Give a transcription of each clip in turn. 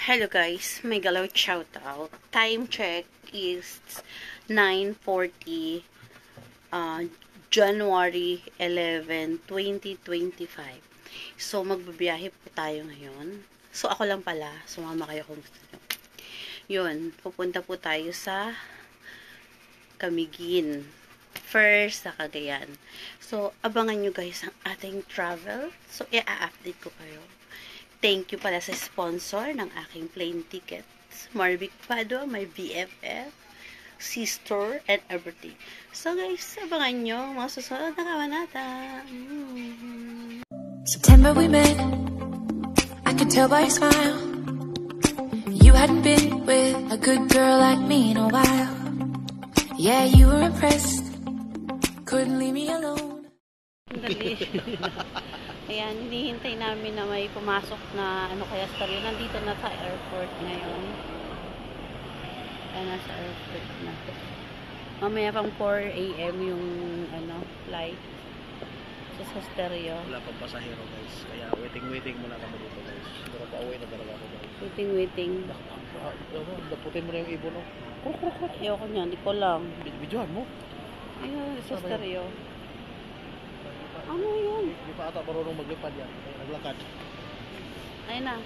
Hello guys, may galawit shoutout. Time check is 9:40 January 11, 2025. So magbabiyahe po tayo ngayon. So ako lang pala, sumama kayo kung gusto nyo. Yun, pupunta po tayo sa Camiguin. First sa Cagayan. So abangan nyo guys ang ating travel. So i-update ko kayo. Thank you pala sa sponsor ng aking plane tickets. Marvic Padua, my BFF, sister, and everything. So guys, abangan nyo mga susunod na kawanata. September we met, I could tell by your smile. You hadn't been with a good girl like me in a while. Yeah, you were impressed, couldn't leave me alone. Dali. Ayan, hinihintay namin na may pumasok na kaya story. Nandito na sa airport ngayon. Kaya nasa airport na. Mamaya pang 4 AM yung flight. Sa stereo. Wala pang pasahero guys. Kaya waiting muna kami dito guys. Siguro pa uwi na talaga ako guys. Waiting. Daputin mo na yung ibon. Ayoko niya, hindi ko lang. Bidyohan mo. Ayun, sa stereo. Ano yun? Hindi pa ata marunong maglipad yan. Kaya naglakad. Ayun na.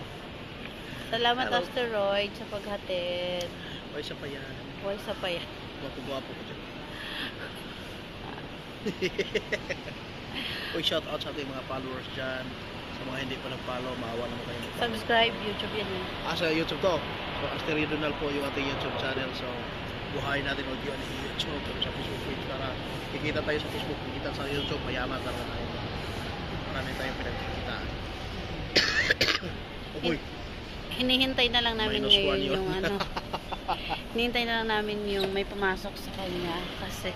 Salamat Asteroid sa paghatid. Buhay sa payan. Buhay sa payan. Gwapo ko dyan. Uy, shout out sa ating mga followers dyan. Sa mga hindi pa nag-follow, maawa naman kayo. Subscribe, YouTube yan eh. Sa YouTube to. So, Asteroidonal po yung ating YouTube channel. So, buhayin natin audio ni YouTube sa Facebook page para kikita tayo sa Facebook, kikita sa YouTube, mayaman talaga tayo. Marami tayong pinagkikita. Uy. Hinihintay na lang namin ngayon yung hinihintay na lang namin yung may pumasok sa kanya kasi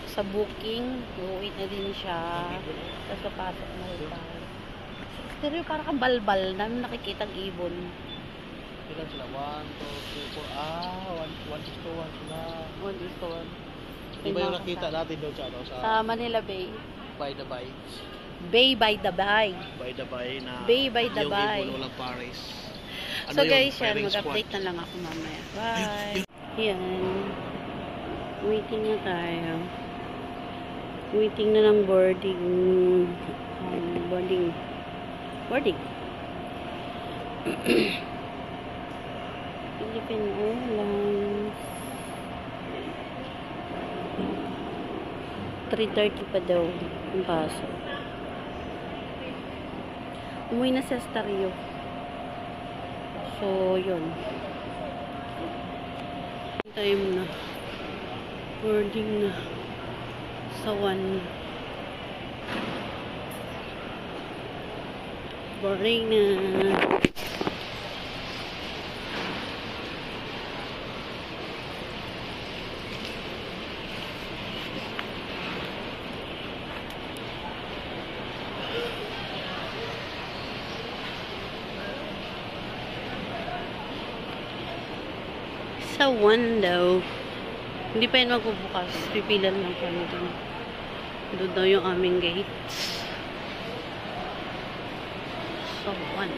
sa booking, uuwi na din siya. Tapos papasok na rin tayo. Pero parang kang balbal, namin nakikitang ibon. Ilan sila? 1, 2, 3, 4. 1:1 sila. 1:1. Di ba yung nakita natin doon sa Manila Bay? By the Bay. Bay by the Bay. By the Bay na Bay by the yung Bay. ibon walang Paris. So guys, mag-update na lang ako mamaya. Bye! Yan. Waiting na tayo. Waiting na ng boarding. Boarding. Philippine Airlines. 3:30 pa daw ang paso. Umuwi na sa stereo. So, yun. Time na. Boarding na. Sa 1. Boarding na. Sa 1 daw. Hindi pa yun magbubukas. Pipilan lang kami dun. Doon daw yung aming gates. Sa 1.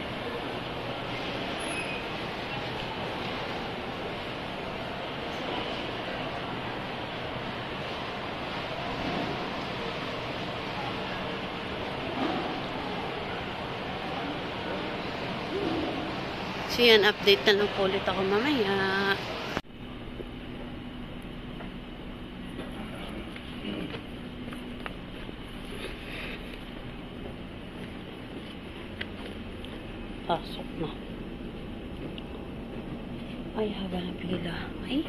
So yan, update na lang po ulit ako mamaya. Pasok na. Ay, haba ng pila. Ay.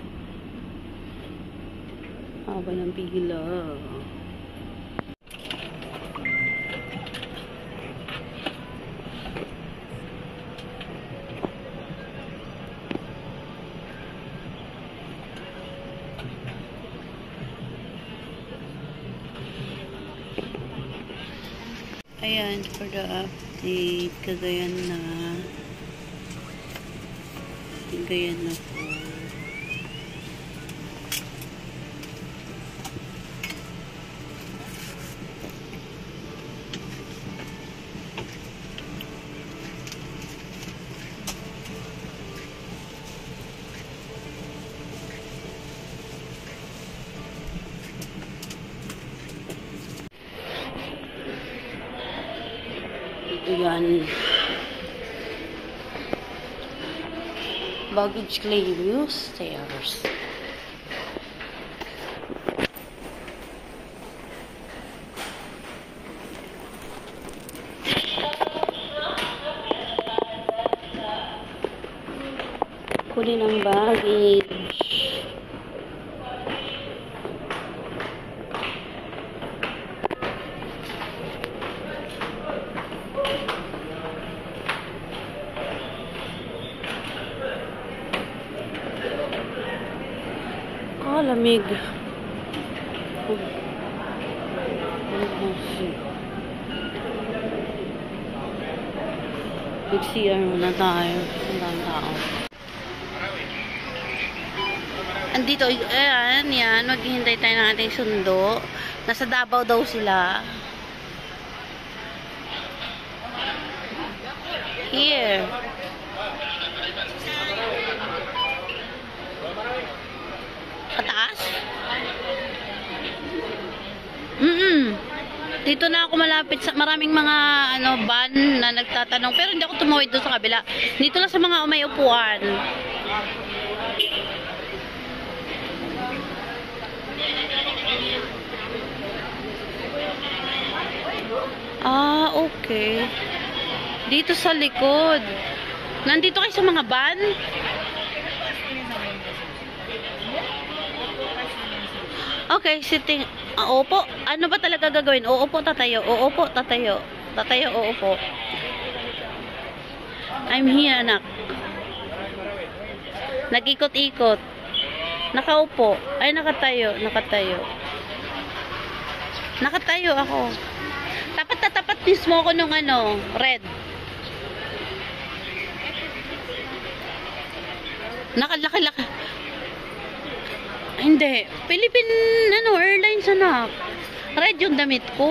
Haba ng pila. Ayan, for the update, Cagayan na po. Ayan. Baggage claim, use stairs. Kunin ang baggage. Oh, lamig. Nag-CR muna tayo. Ang daming tao. Andito, ayan, yan. Maghihintay tayo ng ating sundo. Nasa Davao daw sila. Here. Pataas? Dito na ako malapit sa maraming mga van na nagtatanong. Pero hindi ako tumawid doon sa kabila. Dito lang sa mga may upuan. Ah, okay. Dito sa likod. Nandito kayo sa mga van? Okay, sitting. Opo. Ano ba talaga gagawin? Uupo, tatayo. Uupo, tatayo. Tatayo, uupo. I'm here, anak. Nag-ikot-ikot. Nakaupo. Ay, nakatayo. Nakatayo. Nakatayo ako. Tapat na tapat mismo ako nung red. Nakalaki-laki. Hindi. Philippine, Airlines, anak. Red yung damit ko.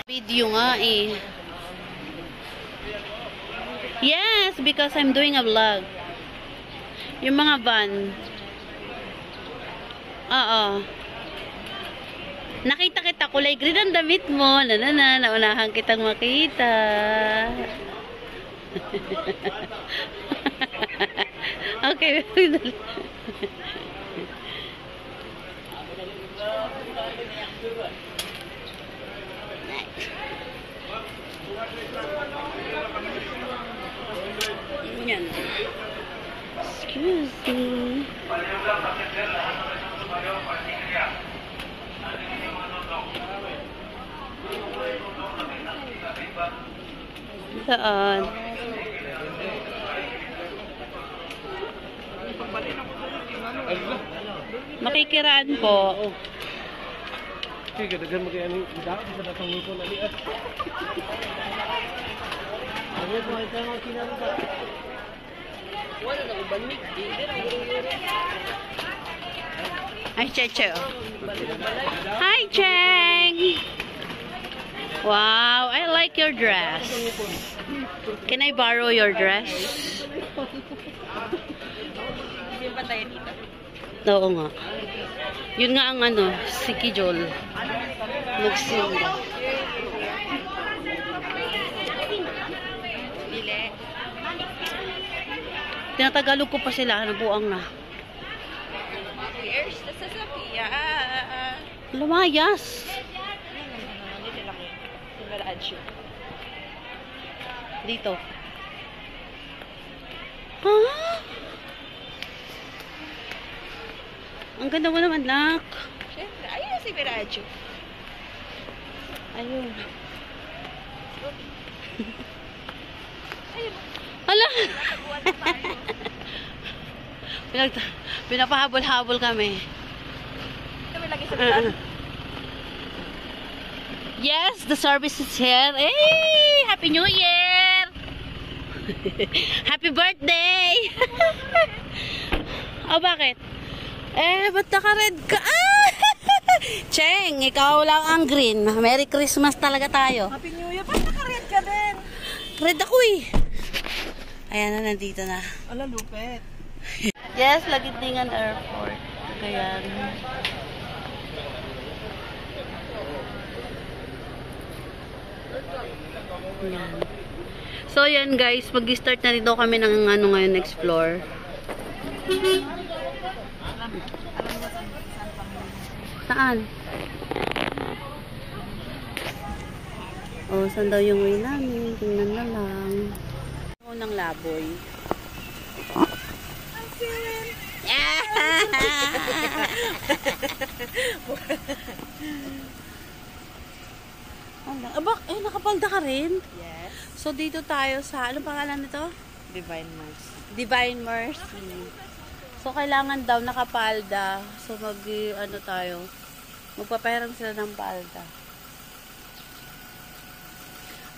Video nga eh. Yes, because I'm doing a vlog. Yung mga van. Oo. Nakita kita, kulay green ang damit mo. Naunahan kitang makita. Okay. Yan. Excuse me. Saan? Makikiraan po. Sige, dagan mo kaya ni dapat sa datang nito na liat. Ano ba ito ang sinabi ba? Wala na uban ni. Ay, Cheche. Hi, Cheng. Wow, I like your dress. Can I borrow your dress? Hindi ba tayo dito? Oo nga. Yun nga ang si Kijol. Magsimba. Bile. Tinatagalog ko pa sila. Nabuang na. Here's the Sasapia. Lumayas. Dito lang yun. Simbaradyo. Dito. Ah! Ang ganda mo naman, nak. Siyempre, ayun na Simbaradyo. Ayun. Ayun. Hala! Pinapahabol-habol kami. Kami lagi sa bitan. Yes, the service is here. Hey! Happy New Year! Happy birthday! Oh, bakit? Ba't naka-red ka? Ah! Cheng, ikaw lang ang green. Merry Christmas talaga tayo. Happy New Year. Ba't naka-red ka din? Red ako eh. Ayan na, nandito na. Ala, lupet. Yes, Lagitningan Airport. Ayan. Yan. So, yan guys. Mag-start na rin daw kami ng ano ngayon, explore. Saan? Oh, saan daw yung way namin? Tingnan na lang. Ako ng laboy. Aba, nakapalda ka rin? Yes. So, dito tayo sa, anong pangalan nito? Divine Mercy. Divine Mercy. So, kailangan daw nakapalda. So, ano tayo, magpapahiram sila ng palda.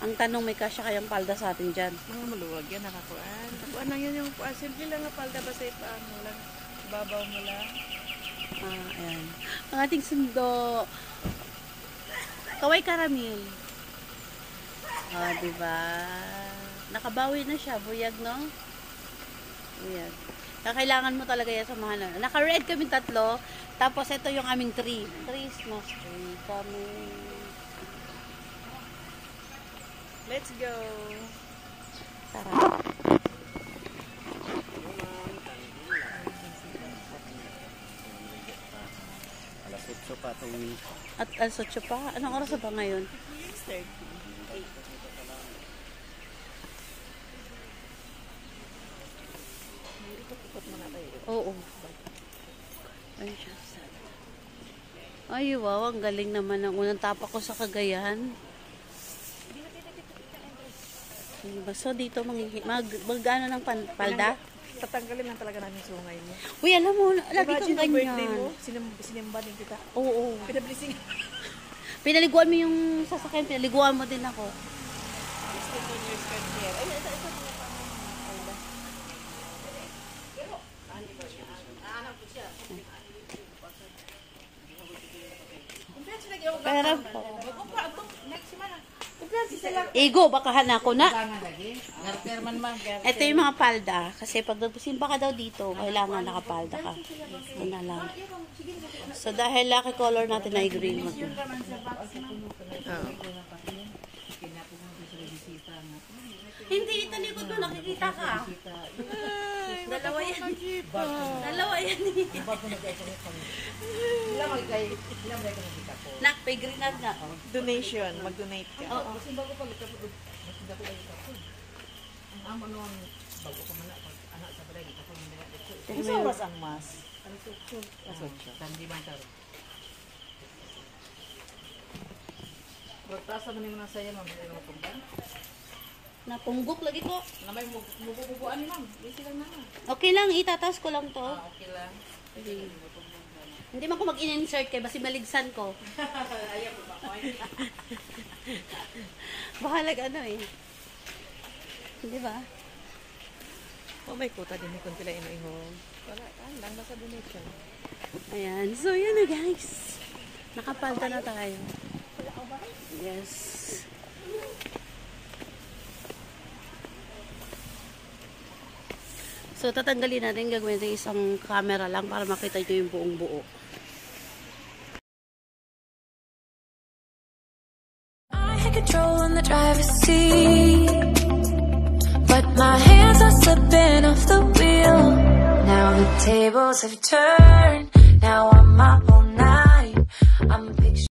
Ang tanong, may kasya kayang palda sa atin dyan? Mga maluwag yan, nakakuan. Nakuan lang yun yung simple lang na palda basta ipaan mo lang. Ibabaw mo lang. Ayan. Ang ating sundo. Kaway Karamil. Diba? Nakabawi na siya. Buyag, no? Buyag. Kailangan mo talaga yan samahan na. Naka-red kami 3. Tapos, ito yung aming tree. Christmas tree. Let's go! Tara. Alas 8 pa itong At alas 8 pa? Anong oras ba ngayon? 6:30. Oo. Ay, ay, wow. Ang galing naman ng unang tapak ko sa Cagayan. So, dito mag-ano ng palda? Tatanggalin lang talaga namin sungay mo. Uy, alam mo, lagi kang Imagine yung birthday ganyan. mo, sinimba din kita. Oo. Pinablising. Pinaliguan mo yung sasakyan, pinaliguan mo din ako. Stick on your skirt here. Ay, ito palda. Pero po. Ego, bakahan ako na. Ito yung mga palda. Kasi pag nagpasimba ka daw dito, kailangan nakapalda ka. Ito na lang. So, dahil lucky color natin ay green. Hindi, ito likod mo, nakikita ka. Dalawa yan. Dalawa yan. Nak, pay green na nga. Donation. Mag-donate ka. Oo. Isa oras ang mas. Bertasa man yung nasa yan, ma'am. Hindi naman kumpan. Napunggok lagi ko. Namay mubububuan ni ma'am. Easy lang naman. Okay lang, itatas ko lang to. Okay lang. Hindi man ko mag-insert kay basi maligsan ko. Ayaw ko ba? Bahalag ano eh. Di ba? Oh, may kuta din kung tila ino-ihog. Wala, lang nasa donation. Ayan. So, yun na guys. Nakapalta na tayo. Yes. So, tatanggalin natin. Gagawin natin isang camera lang para makita nyo yung buong buo. I had control on the driver's seat, but my hands are slipping off the wheel. Now the tables have turned.